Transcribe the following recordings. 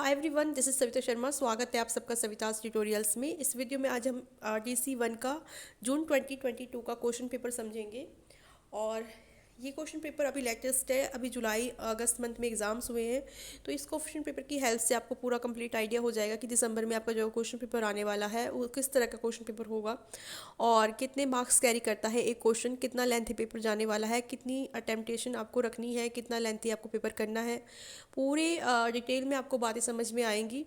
Hi everyone, this is Savita Sharma. स्वागत है आप सबका सविताज ट्यूटोरियल्स में। इस वीडियो में आज हम DC 1 का जून 2022 का क्वेश्चन पेपर समझेंगे। और ये क्वेश्चन पेपर अभी लेटेस्ट है, अभी जुलाई अगस्त मंथ में एग्ज़ाम्स हुए हैं। तो इस क्वेश्चन पेपर की हेल्प से आपको पूरा कंप्लीट आइडिया हो जाएगा कि दिसंबर में आपका जो क्वेश्चन पेपर आने वाला है वो किस तरह का क्वेश्चन पेपर होगा और कितने मार्क्स कैरी करता है एक क्वेश्चन, कितना लेंथी पेपर जाने वाला है, कितनी अटेम्पटेशन आपको रखनी है, कितना लेंथी आपको पेपर करना है। पूरे डिटेल में आपको बातें समझ में आएंगी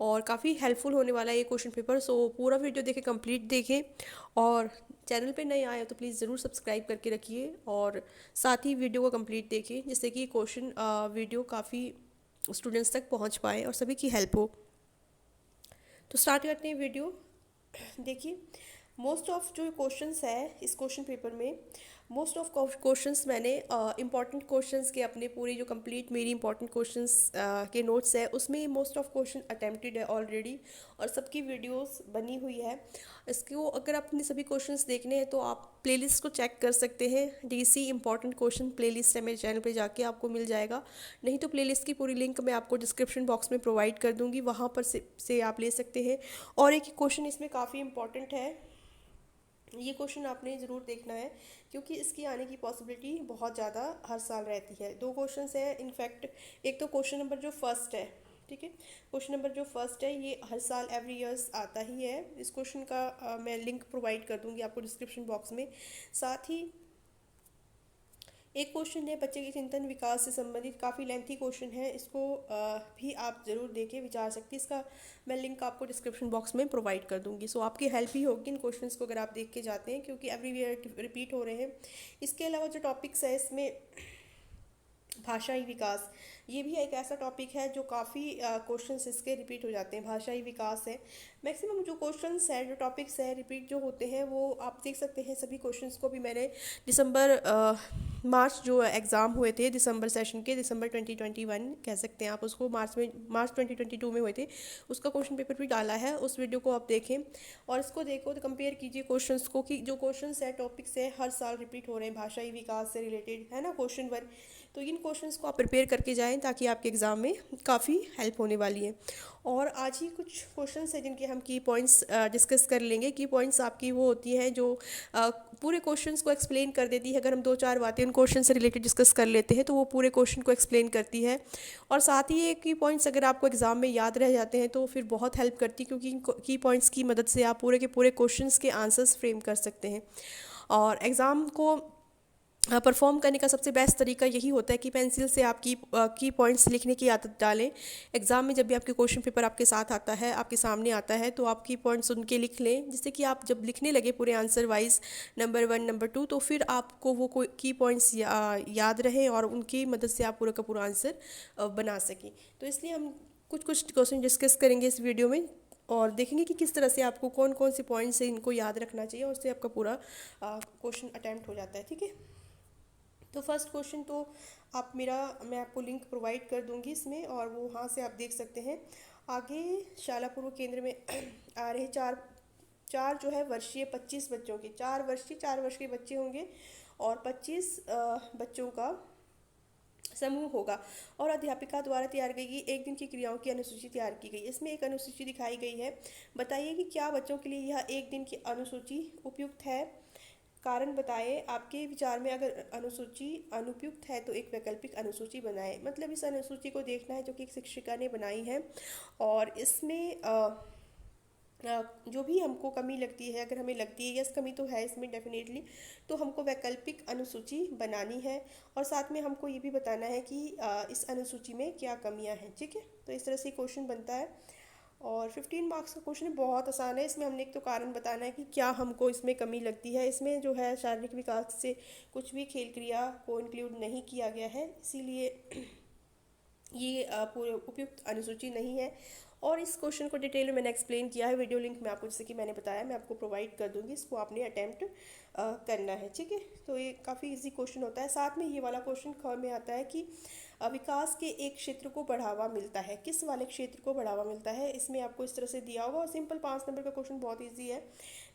और काफ़ी हेल्पफुल होने वाला है ये क्वेश्चन पेपर। सो पूरा वीडियो देखें, कंप्लीट देखें। और चैनल पे नए आए हो तो प्लीज़ ज़रूर सब्सक्राइब करके रखिए और साथ ही वीडियो को कंप्लीट देखें, जिससे कि क्वेश्चन वीडियो काफ़ी स्टूडेंट्स तक पहुंच पाए और सभी की हेल्प हो। तो स्टार्ट करते हैं वीडियो। देखिए, मोस्ट ऑफ जो क्वेश्चंस है इस क्वेश्चन पेपर में, मोस्ट ऑफ क्वेश्चंस मैंने इंपॉर्टेंट क्वेश्चंस के अपने पूरी जो कंप्लीट मेरी इंपॉर्टेंट क्वेश्चंस के नोट्स है उसमें मोस्ट ऑफ क्वेश्चन अटेम्प्टेड है ऑलरेडी और सबकी वीडियोस बनी हुई है। इसको अगर आपने सभी क्वेश्चंस देखने हैं तो आप प्लेलिस्ट को चेक कर सकते हैं। DC इंपॉर्टेंट क्वेश्चन प्लेलिस्ट है, मेरे चैनल पे जाके आपको मिल जाएगा। नहीं तो प्लेलिस्ट की पूरी लिंक मैं आपको डिस्क्रिप्शन बॉक्स में प्रोवाइड कर दूंगी, वहाँ पर से आप ले सकते हैं। और एक क्वेश्चन इसमें काफ़ी इंपॉर्टेंट है, ये क्वेश्चन आपने ज़रूर देखना है क्योंकि इसकी आने की पॉसिबिलिटी बहुत ज़्यादा हर साल रहती है। दो क्वेश्चंस है इनफैक्ट। एक तो क्वेश्चन नंबर जो फर्स्ट है, ठीक है, क्वेश्चन नंबर जो फर्स्ट है ये हर साल एवरी ईयर्स आता ही है। इस क्वेश्चन का मैं लिंक प्रोवाइड कर दूंगी आपको डिस्क्रिप्शन बॉक्स में। साथ ही एक क्वेश्चन है बच्चे के चिंतन विकास से संबंधित, काफ़ी लेंथी क्वेश्चन है, इसको भी आप ज़रूर देखें, विचार सकती। इसका मैं लिंक आपको डिस्क्रिप्शन बॉक्स में प्रोवाइड कर दूंगी। सो आपकी हेल्प ही होगी इन क्वेश्चंस को अगर आप देख के जाते हैं, क्योंकि एवरीवेयर रिपीट हो रहे हैं। इसके अलावा जो टॉपिक्स है इसमें भाषाई विकास, ये भी एक ऐसा टॉपिक है जो काफ़ी क्वेश्चंस इसके रिपीट हो जाते हैं। भाषाई विकास है, मैक्सिमम जो क्वेश्चंस है, जो टॉपिक्स है रिपीट जो होते हैं वो आप देख सकते हैं। सभी क्वेश्चंस को भी मैंने दिसंबर मार्च जो एग्ज़ाम हुए थे दिसंबर सेशन के, दिसंबर 2021 कह सकते हैं आप उसको, मार्च 2022 में हुए थे, उसका क्वेश्चन पेपर भी डाला है। उस वीडियो को आप देखें और इसको देखो तो कंपेयर कीजिए क्वेश्चंस को कि जो क्वेश्चंस है टॉपिक्स है हर साल रिपीट हो रहे हैं, भाषाई विकास से रिलेटेड है ना क्वेश्चन 1। तो इन क्वेश्चंस को आप प्रिपेयर करके जाएं ताकि आपके एग्ज़ाम में काफ़ी हेल्प होने वाली है। और आज ही कुछ क्वेश्चंस हैं जिनके हम की पॉइंट्स डिस्कस कर लेंगे। की पॉइंट्स आपकी वो होती है जो पूरे क्वेश्चंस को एक्सप्लेन कर देती है। अगर हम दो चार बातें उन क्वेश्चन से रिलेटेड डिस्कस कर लेते हैं तो वो पूरे क्वेश्चन को एक्सप्लेन करती है। और साथ ही ये की पॉइंट्स अगर आपको एग्ज़ाम में याद रह जाते हैं तो फिर बहुत हेल्प करती है, क्योंकि इन की पॉइंट्स की मदद से आप पूरे के पूरे क्वेश्चंस के आंसर्स फ्रेम कर सकते हैं। और एग्ज़ाम को परफॉर्म करने का सबसे बेस्ट तरीका यही होता है कि पेंसिल से आप की पॉइंट्स लिखने की आदत डालें। एग्ज़ाम में जब भी आपके क्वेश्चन पेपर आपके साथ आता है, आपके सामने आता है, तो आप की पॉइंट्स उनके लिख लें, जिससे कि आप जब लिखने लगे पूरे आंसर वाइज नंबर 1 नंबर 2, तो फिर आपको वो की पॉइंट्स याद रहें और उनकी मदद से आप पूरा का पूरा आंसर बना सकें। तो इसलिए हम कुछ कुछ क्वेश्चन डिस्कस करेंगे इस वीडियो में और देखेंगे कि किस तरह से आपको कौन कौन से पॉइंट्स है इनको याद रखना चाहिए और उससे आपका पूरा क्वेश्चन अटैम्प्ट हो जाता है, ठीक है। तो फर्स्ट क्वेश्चन तो आप मेरा, मैं आपको लिंक प्रोवाइड कर दूंगी इसमें और वो वहाँ से आप देख सकते हैं। आगे शाला पूर्व केंद्र में आ रहे चार चार जो है वर्षीय 25 बच्चों के, 4 वर्ष के बच्चे होंगे और 25 बच्चों का समूह होगा और अध्यापिका द्वारा तैयार की गई एक दिन की क्रियाओं की अनुसूची तैयार की गई। इसमें एक अनुसूची दिखाई गई है। बताइए कि क्या बच्चों के लिए यह एक दिन की अनुसूची उपयुक्त है। कारण बताएं। आपके विचार में अगर अनुसूची अनुपयुक्त है तो एक वैकल्पिक अनुसूची बनाएं। मतलब इस अनुसूची को देखना है जो कि एक शिक्षिका ने बनाई है और इसमें जो भी हमको कमी लगती है, अगर हमें लगती है यस कमी तो है इसमें डेफिनेटली, तो हमको वैकल्पिक अनुसूची बनानी है और साथ में हमको ये भी बताना है कि इस अनुसूची में क्या कमियां हैं, ठीक है। तो इस तरह से क्वेश्चन बनता है और 15 मार्क्स का क्वेश्चन बहुत आसान है। इसमें हमने एक तो कारण बताना है कि क्या हमको इसमें कमी लगती है। इसमें जो है शारीरिक विकास से कुछ भी खेल क्रिया को इंक्लूड नहीं किया गया है, इसीलिए ये पूरे उपयुक्त अनुसूची नहीं है। और इस क्वेश्चन को डिटेल में मैंने एक्सप्लेन किया है, वीडियो लिंक मैं आपको, जैसे कि मैंने बताया, मैं आपको प्रोवाइड कर दूंगी, इसको आपने अटैम्प्ट करना है, ठीक है। तो ये काफ़ी इजी क्वेश्चन होता है। साथ में ये वाला क्वेश्चन ख में आता है कि विकास के एक क्षेत्र को बढ़ावा मिलता है, किस वाले क्षेत्र को बढ़ावा मिलता है। इसमें आपको इस तरह से दिया होगा और सिंपल 5 नंबर का क्वेश्चन बहुत ईजी है।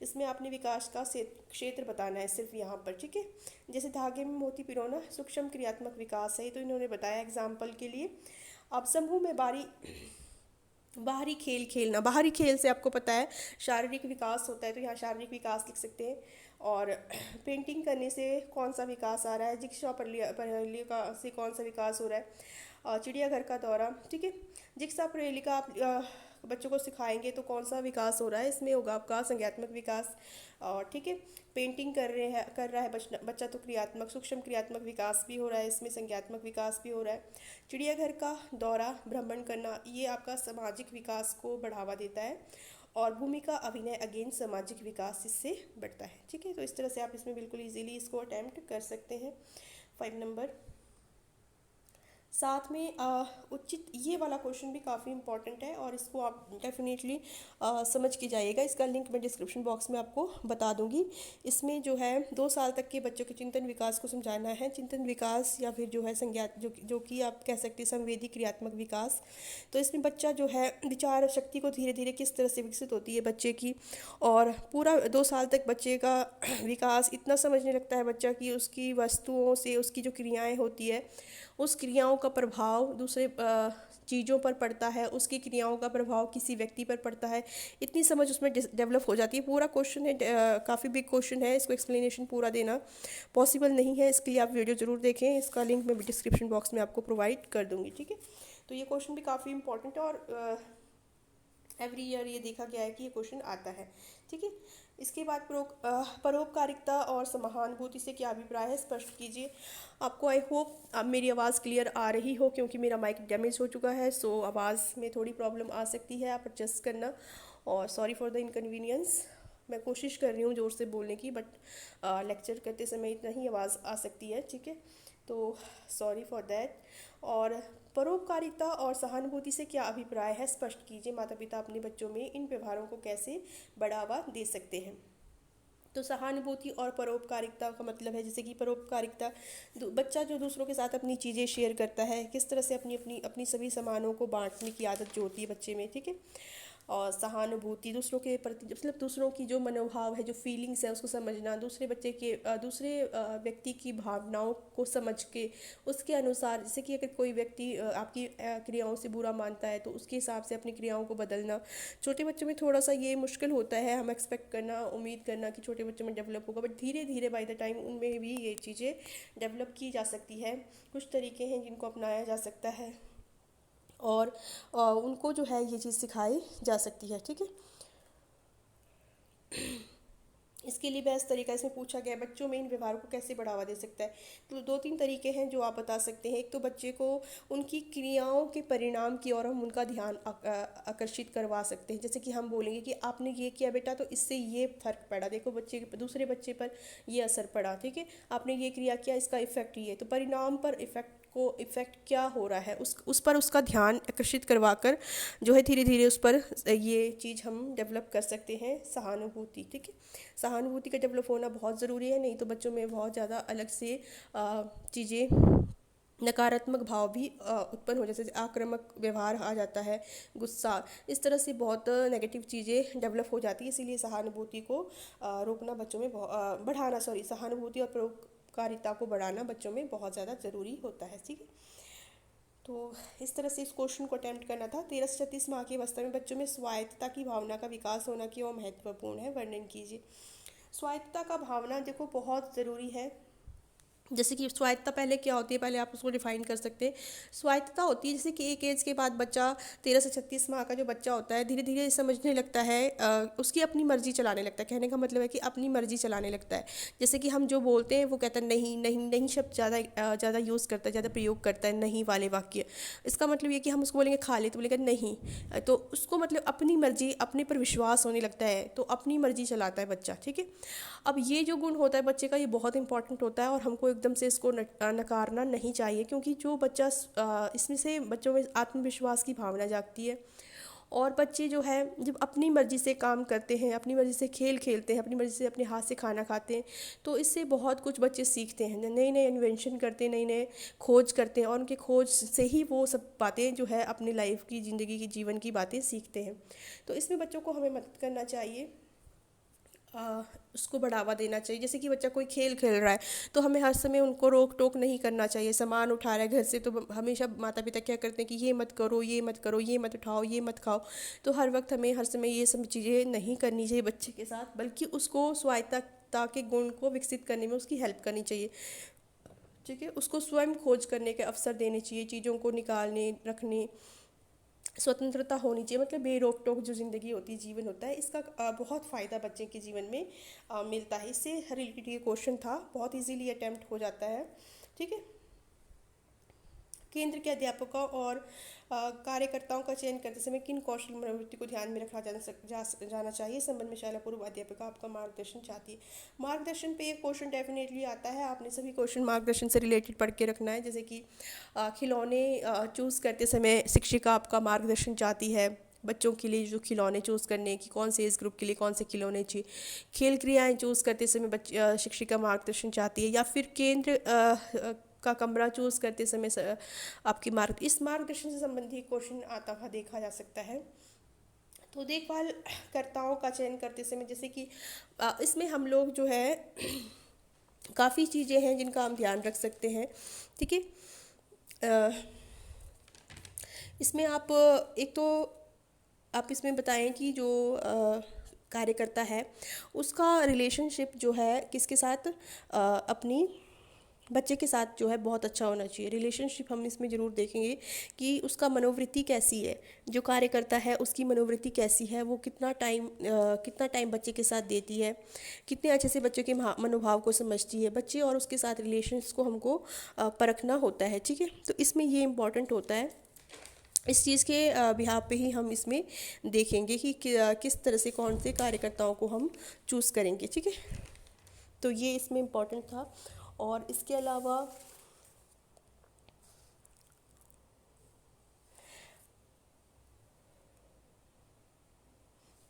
इसमें आपने विकास का क्षेत्र बताना है सिर्फ यहाँ पर, ठीक है। जैसे धागे में मोती पिरोना सूक्ष्म क्रियात्मक विकास है, तो इन्होंने बताया एग्जाम्पल के लिए। अब समूह में बारी बाहरी खेल खेलना, बाहरी खेल से आपको पता है शारीरिक विकास होता है, तो यहाँ शारीरिक विकास लिख सकते हैं। और पेंटिंग करने से कौन सा विकास आ रहा है, जिक्शा प्रणाली का से कौन सा विकास हो रहा है, चिड़ियाघर का दौरा, ठीक है। जिक्सा प्रणाली का आप बच्चों को सिखाएंगे तो कौन सा विकास हो रहा है, इसमें होगा आपका संज्ञात्मक विकास। और ठीक है, पेंटिंग कर रहा है बच्चा तो क्रियात्मक सूक्ष्म क्रियात्मक विकास भी हो रहा है, इसमें संज्ञात्मक विकास भी हो रहा है। चिड़ियाघर का दौरा भ्रमण करना, ये आपका सामाजिक विकास को बढ़ावा देता है। और भूमिका अभिनय अगेन सामाजिक विकास इससे बढ़ता है, ठीक है। तो इस तरह से आप इसमें बिल्कुल इजीली इसको अटेम्प्ट कर सकते हैं। 5 नंबर। साथ में उचित, ये वाला क्वेश्चन भी काफ़ी इंपॉर्टेंट है और इसको आप डेफिनेटली समझ के जाइएगा। इसका लिंक मैं डिस्क्रिप्शन बॉक्स में आपको बता दूंगी। इसमें जो है 2 साल तक के बच्चों के चिंतन विकास को समझाना है। चिंतन विकास या फिर जो है संज्ञात जो कि आप कह सकते हैं संवेदी क्रियात्मक विकास। तो इसमें बच्चा जो है विचार शक्ति को धीरे धीरे किस तरह से विकसित होती है बच्चे की, और पूरा 2 साल तक बच्चे का विकास इतना समझने लगता है बच्चा कि उसकी वस्तुओं से उसकी जो क्रियाएँ होती है उस क्रियाओं का प्रभाव दूसरे चीज़ों पर पड़ता है, उसकी क्रियाओं का प्रभाव किसी व्यक्ति पर पड़ता है, इतनी समझ उसमें डेवलप हो जाती है। पूरा क्वेश्चन है, काफ़ी बिग क्वेश्चन है, इसको एक्सप्लेनेशन पूरा देना पॉसिबल नहीं है, इसके लिए आप वीडियो ज़रूर देखें। इसका लिंक मैं डिस्क्रिप्शन बॉक्स में आपको प्रोवाइड कर दूँगी, ठीक है। तो ये क्वेश्चन भी काफ़ी इंपॉर्टेंट है और एवरी ईयर ये देखा गया है कि ये क्वेश्चन आता है, ठीक है। इसके बाद परोपकारिता और समानुभूति से क्या अभिप्राय है, स्पष्ट कीजिए। आपको आई होप अब मेरी आवाज़ क्लियर आ रही हो, क्योंकि मेरा माइक डैमेज हो चुका है, सो आवाज़ में थोड़ी प्रॉब्लम आ सकती है, आप एडजस्ट करना। और सॉरी फॉर द इनकन्वीनियंस। मैं कोशिश कर रही हूँ ज़ोर से बोलने की, बट लेक्चर करते समय इतना ही आवाज़ आ सकती है, ठीक है। तो सॉरी फॉर दैट। और परोपकारिता और सहानुभूति से क्या अभिप्राय है, स्पष्ट कीजिए। माता पिता अपने बच्चों में इन व्यवहारों को कैसे बढ़ावा दे सकते हैं। तो सहानुभूति और परोपकारिता का मतलब है, जैसे कि परोपकारिता बच्चा जो दूसरों के साथ अपनी चीज़ें शेयर करता है, किस तरह से अपनी अपनी अपनी सभी सामानों को बांटने की आदत जो होती है बच्चे में, ठीक है। और सहानुभूति दूसरों के प्रति, मतलब दूसरों की जो मनोभाव है, जो फीलिंग्स है, उसको समझना, दूसरे बच्चे के दूसरे व्यक्ति की भावनाओं को समझ के उसके अनुसार, जैसे कि अगर कोई व्यक्ति आपकी क्रियाओं से बुरा मानता है तो उसके हिसाब से अपनी क्रियाओं को बदलना। छोटे बच्चों में थोड़ा सा ये मुश्किल होता है, हम एक्सपेक्ट करना, उम्मीद करना कि छोटे बच्चों में डेवलप होगा, बट धीरे धीरे बाय द टाइम उनमें भी ये चीज़ें डेवलप की जा सकती है। कुछ तरीके हैं जिनको अपनाया जा सकता है और उनको जो है ये चीज़ सिखाई जा सकती है, ठीक है। इसके लिए बेस्ट तरीका इसमें पूछा गया है, बच्चों में इन व्यवहारों को कैसे बढ़ावा दे सकता है। तो 2-3 तरीके हैं जो आप बता सकते हैं। एक तो बच्चे को उनकी क्रियाओं के परिणाम की ओर हम उनका ध्यान आकर्षित करवा सकते हैं। जैसे कि हम बोलेंगे कि आपने ये किया बेटा तो इससे ये फर्क पड़ा, देखो बच्चे दूसरे बच्चे पर ये असर पड़ा, ठीक है। आपने ये क्रिया किया, इसका इफेक्ट ये, तो परिणाम पर इफेक्ट क्या हो रहा है उस पर उसका ध्यान आकर्षित करवा कर जो है धीरे धीरे उस पर ये चीज़ हम डेवलप कर सकते हैं, सहानुभूति, ठीक है। सहानुभूति का डेवलप होना बहुत ज़रूरी है, नहीं तो बच्चों में बहुत ज़्यादा अलग से चीज़ें, नकारात्मक भाव भी उत्पन्न हो जाते हैं, जैसे आक्रामक व्यवहार आ जाता है, गुस्सा, इस तरह से बहुत नेगेटिव चीज़ें डेवलप हो जाती है। इसीलिए सहानुभूति को रोकना बच्चों में बढ़ाना, सॉरी, सहानुभूति और परोपकारिता को बढ़ाना बच्चों में बहुत ज़्यादा ज़रूरी होता है, ठीक है। तो इस तरह से इस क्वेश्चन को अटेम्प्ट करना था। 13 से 36 माह की अवस्था में बच्चों में स्वायत्तता की भावना का विकास होना क्यों महत्वपूर्ण है, वर्णन कीजिए। स्वायत्तता का भावना देखो बहुत ज़रूरी है। जैसे कि स्वायत्तता पहले क्या होती है, पहले आप उसको डिफाइन कर सकते हैं। स्वायत्तता होती है जैसे कि एक एज के बाद बच्चा 13 से 36 माह का जो बच्चा होता है धीरे धीरे समझने लगता है, उसकी अपनी मर्जी चलाने लगता है। कहने का मतलब है कि अपनी मर्जी चलाने लगता है। जैसे कि हम जो बोलते हैं वो कहता है नहीं नहीं नहीं शब्द ज़्यादा यूज़ करता है, ज़्यादा प्रयोग करता है, नहीं वाले वाक्य। इसका मतलब ये कि हम उसको बोलेंगे खा ले तो बोलेगा नहीं, तो उसको मतलब अपनी मर्जी, अपने पर विश्वास होने लगता है, तो अपनी मर्जी चलाता है बच्चा, ठीक है। अब ये जो गुण होता है बच्चे का, ये बहुत इंपॉर्टेंट होता है और हमको एकदम से इसको नकारना नहीं चाहिए, क्योंकि जो बच्चा इसमें से बच्चों में आत्मविश्वास की भावना जागती है। और बच्चे जो है जब अपनी मर्ज़ी से काम करते हैं, अपनी मर्ज़ी से खेल खेलते हैं, अपनी मर्ज़ी से अपने हाथ से खाना खाते हैं, तो इससे बहुत कुछ बच्चे सीखते हैं, नए नए इन्वेंशन करते हैं, नए नए खोज करते हैं, और उनके खोज से ही वो सब बातें जो है अपनी लाइफ की, ज़िंदगी की, जीवन की बातें सीखते हैं। तो इसमें बच्चों को हमें मदद करना चाहिए। उसको बढ़ावा देना चाहिए। जैसे कि बच्चा कोई खेल खेल रहा है तो हमें हर समय उनको रोक टोक नहीं करना चाहिए। सामान उठा रहा है घर से तो हमेशा माता पिता क्या करते हैं कि ये मत करो, ये मत करो, ये मत उठाओ, ये मत खाओ। तो हर वक्त हमें हर समय ये सब चीज़ें नहीं करनी चाहिए बच्चे के साथ, बल्कि उसको स्वायत्तता के गुण को विकसित करने में उसकी हेल्प करनी चाहिए। ठीक है, उसको स्वयं खोज करने के अवसर देने चाहिए, चीज़ों को निकालने रखने, स्वतंत्रता होनी चाहिए। मतलब बेरोक टोक जो ज़िंदगी होती है, जीवन होता है, इसका बहुत फ़ायदा बच्चे के जीवन में मिलता है। इससे रिलेटेड ये क्वेश्चन था, बहुत इजीली अटेम्प्ट हो जाता है। ठीक है, केंद्र के अध्यापकों और कार्यकर्ताओं का चयन करते समय किन कौशल मनोवृत्ति को ध्यान में रखा जाना चाहिए, इस संबंध में शाला पूर्व अध्यापिका आपका मार्गदर्शन चाहती है। मार्गदर्शन पे एक क्वेश्चन डेफिनेटली आता है, आपने सभी क्वेश्चन मार्गदर्शन से रिलेटेड पढ़ के रखना है। जैसे कि खिलौने चूज़ करते समय शिक्षिका आपका मार्गदर्शन चाहती है, बच्चों के लिए जो खिलौने चूज़ करने की कौन से एज ग्रुप के लिए कौन से खिलौने चाहिए। खेल क्रियाएं चूज़ करते समय शिक्षिका मार्गदर्शन चाहती है, या फिर केंद्र का कमरा चूज़ करते समय आपकी इस मार्गदर्शन से संबंधित क्वेश्चन आता हुआ देखा जा सकता है। तो देखभाल कर्ताओं का चयन करते समय जैसे कि इसमें हम लोग जो है काफ़ी चीज़ें हैं जिनका हम ध्यान रख सकते हैं। ठीक है, इसमें आप एक तो आप इसमें बताएं कि जो कार्यकर्ता है उसका रिलेशनशिप जो है किसके साथ, अपनी बच्चे के साथ जो है बहुत अच्छा होना चाहिए। रिलेशनशिप हम इसमें ज़रूर देखेंगे कि उसका मनोवृत्ति कैसी है, जो कार्यकर्ता है उसकी मनोवृत्ति कैसी है, वो कितना टाइम बच्चे के साथ देती है, कितने अच्छे से बच्चे के मनोभाव को समझती है। बच्चे और उसके साथ रिलेशंस को हमको परखना होता है। ठीक है, तो इसमें ये इम्पॉर्टेंट होता है। इस चीज़ के बिहाफ पे ही हम इसमें देखेंगे कि किस तरह से कौन से कार्यकर्ताओं को हम चूज़ करेंगे। ठीक है, तो ये इसमें इम्पॉर्टेंट था। और इसके अलावा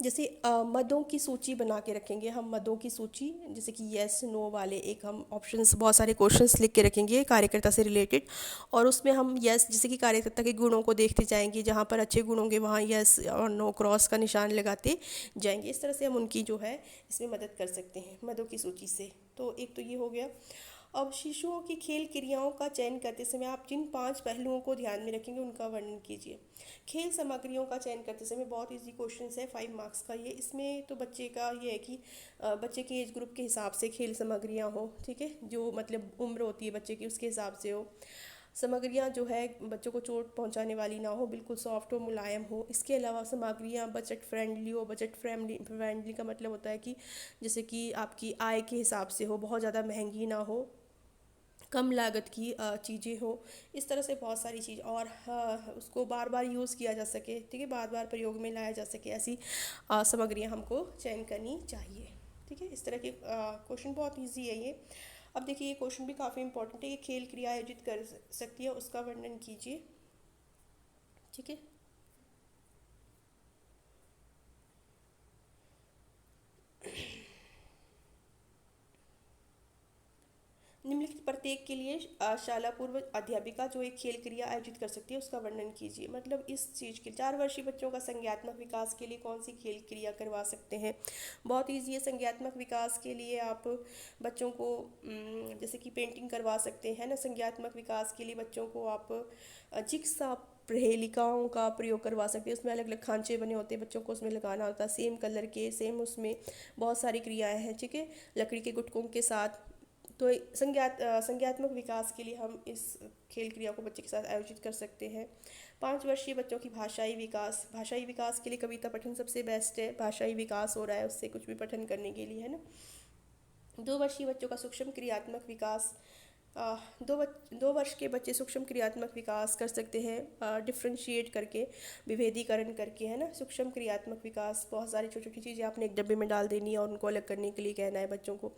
जैसे मदों की सूची बना के रखेंगे हम, मदों की सूची, जैसे कि येस नो वाले एक हम ऑप्शंस, बहुत सारे क्वेश्चंस लिख के रखेंगे कार्यकर्ता से रिलेटेड। और उसमें हम येस, जैसे कि कार्यकर्ता के गुणों को देखते जाएंगे, जहाँ पर अच्छे गुण होंगे वहाँ येस और नो क्रॉस का निशान लगाते जाएंगे। इस तरह से हम उनकी जो है इसमें मदद कर सकते हैं मदों की सूची से। तो एक तो ये हो गया। अब शिशुओं की खेल क्रियाओं का चयन करते समय आप जिन 5 पहलुओं को ध्यान में रखेंगे उनका वर्णन कीजिए। खेल सामग्रियों का चयन करते समय बहुत इजी क्वेश्चन है, 5 मार्क्स का ये। इसमें तो बच्चे का ये है कि बच्चे के एज ग्रुप के हिसाब से खेल सामग्रियाँ हो। ठीक है, जो मतलब उम्र होती है बच्चे की उसके हिसाब से हो। सामग्रियाँ जो है बच्चों को चोट पहुंचाने वाली ना हो, बिल्कुल सॉफ्ट हो, मुलायम हो। इसके अलावा सामग्रियाँ बजट फ्रेंडली हो। बजट फ्रेंडली का मतलब होता है कि जैसे कि आपकी आय के हिसाब से हो, बहुत ज़्यादा महंगी ना हो, कम लागत की चीज़ें हो। इस तरह से बहुत सारी चीज़, और उसको बार बार यूज़ किया जा सके। ठीक है, बार बार प्रयोग में लाया जा सके, ऐसी सामग्रियाँ हमको चयन करनी चाहिए। ठीक है, इस तरह के क्वेश्चन बहुत इजी है ये। अब देखिए ये क्वेश्चन भी काफ़ी इंपॉर्टेंट है, ये खेल क्रिया आयोजित कर सकती है उसका वर्णन कीजिए। ठीक है, निम्नलिखित प्रत्येक के लिए शाला पूर्व अध्यापिका जो एक खेल क्रिया आयोजित कर सकती है उसका वर्णन कीजिए। मतलब इस चीज़ के 4 वर्षीय बच्चों का संज्ञात्मक विकास के लिए कौन सी खेल क्रिया करवा सकते हैं। बहुत ईजी है। संज्ञात्मक विकास के लिए आप बच्चों को जैसे कि पेंटिंग करवा सकते हैं ना। संज्ञात्मक विकास के लिए बच्चों को आप जिक्सा प्रहेलिकाओं का प्रयोग करवा सकते हैं। उसमें अलग अलग खांचे बने होते हैं, बच्चों को उसमें लगाना होता है, सेम कलर के, सेम उसमें बहुत सारी क्रियाएं हैं। ठीक है, लकड़ी के गुटकों के साथ। तो संज्ञात्मक विकास के लिए हम इस खेल क्रिया को बच्चे के साथ आयोजित कर सकते हैं। 5 वर्षीय बच्चों की भाषाई विकास के लिए कविता पठन सबसे बेस्ट है। भाषाई विकास हो रहा है उससे, कुछ भी पठन करने के लिए, है ना। 2 वर्षीय बच्चों का सूक्ष्म क्रियात्मक विकास, 2 वर्ष के बच्चे सूक्ष्म क्रियात्मक विकास कर सकते हैं डिफ्रेंशिएट करके, विभेदीकरण करके, है ना। सूक्ष्म क्रियात्मक विकास, बहुत सारी छोटी छोटी चीज़ें आपने एक डब्बे में डाल देनी है और उनको अलग करने के लिए कहना है बच्चों को।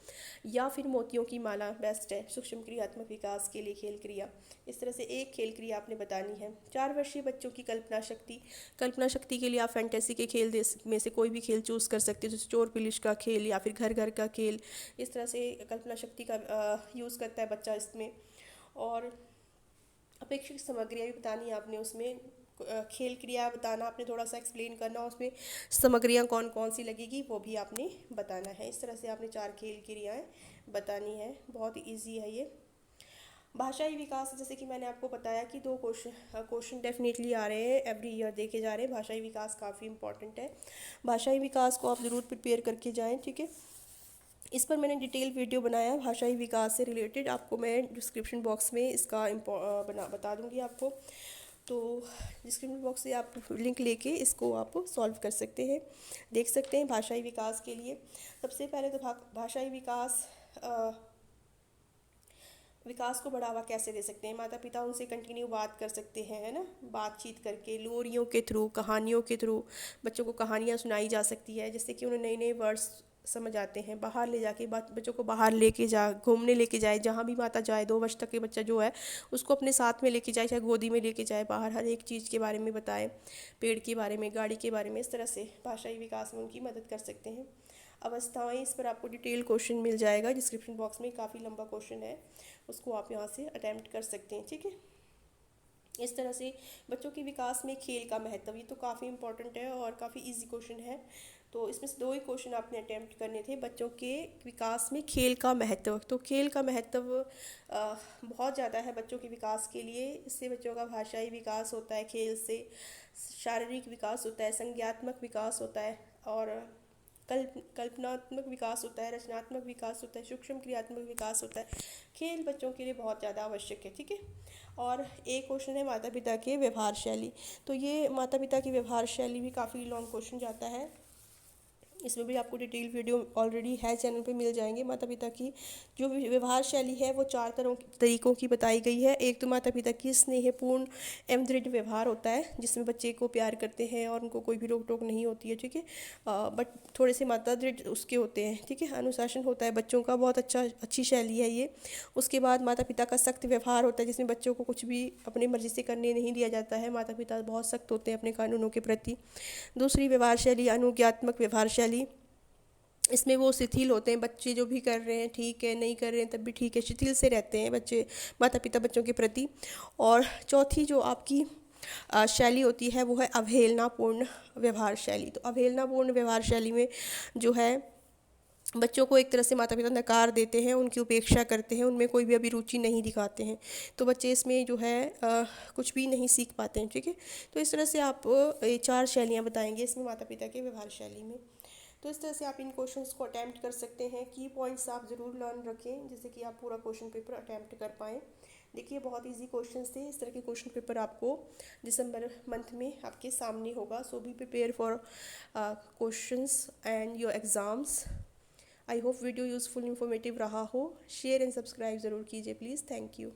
या फिर मोतियों की माला बेस्ट है सूक्ष्म क्रियात्मक विकास के लिए खेल क्रिया। इस तरह से एक खेल क्रिया आपने बतानी है। 4 वर्षीय बच्चों की कल्पना शक्ति के लिए आप फैंटेसी के खेल में से कोई भी खेल चूज़ कर सकते हो, जैसे चोर पुलिस का खेल या फिर घर घर का खेल। इस तरह से कल्पना शक्ति का यूज़ करता है बच्चा इसमें। और अपेक्षित सामग्रियाँ भी बतानी है आपने उसमें, खेल क्रिया बताना, आपने थोड़ा सा एक्सप्लेन करना, उसमें सामग्रियाँ कौन कौन सी लगेगी वो भी आपने बताना है। इस तरह से आपने 4 खेल क्रियाएँ बतानी है। बहुत ईजी है ये। भाषाई विकास, जैसे कि मैंने आपको बताया कि 2 क्वेश्चन डेफिनेटली आ रहे हैं, एवरी ईयर देखे जा रहे हैं। भाषाई विकास काफ़ी इंपॉर्टेंट है। भाषाई विकास को आप ज़रूर प्रिपेयर करके जाएं, ठीक है। इस पर मैंने डिटेल वीडियो बनाया है भाषाई विकास से रिलेटेड, आपको मैं डिस्क्रिप्शन बॉक्स में इसका बता दूंगी आपको। तो डिस्क्रिप्शन बॉक्स से आप लिंक लेके इसको आप सॉल्व कर सकते हैं, देख सकते हैं। भाषाई विकास के लिए सबसे पहले तो भाषाई विकास को बढ़ावा कैसे दे सकते हैं? माता पिता उनसे कंटिन्यू बात कर सकते हैं, है ना, बातचीत करके, लोरियों के थ्रू, कहानियों के थ्रू बच्चों को कहानियाँ सुनाई जा सकती है, जिससे कि उन्हें नए नए वर्ड्स समझ आते हैं। बाहर ले जाके बच्चों को बाहर लेके घूमने लेके जाए, जहाँ भी माता जाए। 2 वर्ष तक के बच्चा जो है उसको अपने साथ में लेके जाए, चाहे गोदी में लेके जाए, बाहर हर एक चीज़ के बारे में बताए, पेड़ के बारे में, गाड़ी के बारे में। इस तरह से भाषाई विकास में उनकी मदद कर सकते हैं। अवस्थाएं, इस पर आपको डिटेल क्वेश्चन मिल जाएगा डिस्क्रिप्शन बॉक्स में, काफ़ी लंबा क्वेश्चन है, उसको आप यहाँ से अटैम्प्ट कर सकते हैं, ठीक है। इस तरह से बच्चों के विकास में खेल का महत्व, ये तो काफ़ी इंपॉर्टेंट है और काफ़ी इजी क्वेश्चन है। तो इसमें से 2 ही क्वेश्चन आपने अटैम्प्ट करने थे। बच्चों के विकास में खेल का महत्व, तो खेल का महत्व बहुत ज़्यादा है बच्चों के विकास के लिए। इससे बच्चों का भाषाई विकास होता है, खेल से शारीरिक विकास होता है, संज्ञात्मक विकास होता है, और कल्पनात्मक विकास होता है, रचनात्मक विकास होता है, सूक्ष्म क्रियात्मक विकास होता है। खेल बच्चों के लिए बहुत ज़्यादा आवश्यक है, ठीक है। और एक क्वेश्चन है माता पिता के व्यवहार शैली। तो ये माता पिता की व्यवहार शैली भी काफ़ी लॉन्ग क्वेश्चन जाता है। इसमें भी आपको डिटेल वीडियो ऑलरेडी है चैनल पे, मिल जाएंगे। माता पिता की जो व्यवहार शैली है वो 4 तरीकों की बताई गई है। एक तो माता पिता की स्नेहपूर्ण एवं दृढ़ व्यवहार होता है, जिसमें बच्चे को प्यार करते हैं और उनको कोई भी रोक टोक नहीं होती है, ठीक है। बट थोड़े से माता दृढ़ उसके होते हैं, ठीक है। अनुशासन होता है बच्चों का, बहुत अच्छी शैली है ये। उसके बाद माता पिता का सख्त व्यवहार होता है, जिसमें बच्चों को कुछ भी अपनी मर्जी से करने नहीं दिया जाता है। माता पिता बहुत सख्त होते हैं अपने कानूनों के प्रति। दूसरी व्यवहार शैली अनुज्ञात्मक व्यवहार शैली। इसमें वो शिथिल होते हैं, बच्चे जो भी कर रहे हैं ठीक है, नहीं कर रहे हैं तब भी ठीक है, शिथिल से रहते हैं बच्चे, माता पिता बच्चों के प्रति। और चौथी जो आपकी शैली होती है वो है अवहेलनापूर्ण व्यवहार शैली। तो अवहेलनापूर्ण व्यवहार शैली में जो है बच्चों को एक तरह से माता पिता नकार देते हैं, उनकी उपेक्षा करते हैं, उनमें कोई भी अभिरुचि नहीं दिखाते हैं, तो बच्चे इसमें जो है कुछ भी नहीं सीख पाते हैं, ठीक है। तो इस तरह से आप 4 शैलियाँ बताएंगे इसमें माता पिता के व्यवहार शैली में। तो इस तरह से आप इन क्वेश्चंस को अटैम्प्ट कर सकते हैं। की पॉइंट्स आप ज़रूर लर्न रखें, जिससे कि आप पूरा क्वेश्चन पेपर अटैम्प्ट कर पाएँ। देखिए बहुत इजी क्वेश्चंस थे। इस तरह के क्वेश्चन पेपर आपको दिसंबर मंथ में आपके सामने होगा। So be prepare for questions and your exams. I hope video useful informative रहा हो। शेयर एंड सब्सक्राइब ज़रूर कीजिए प्लीज़। Thank you.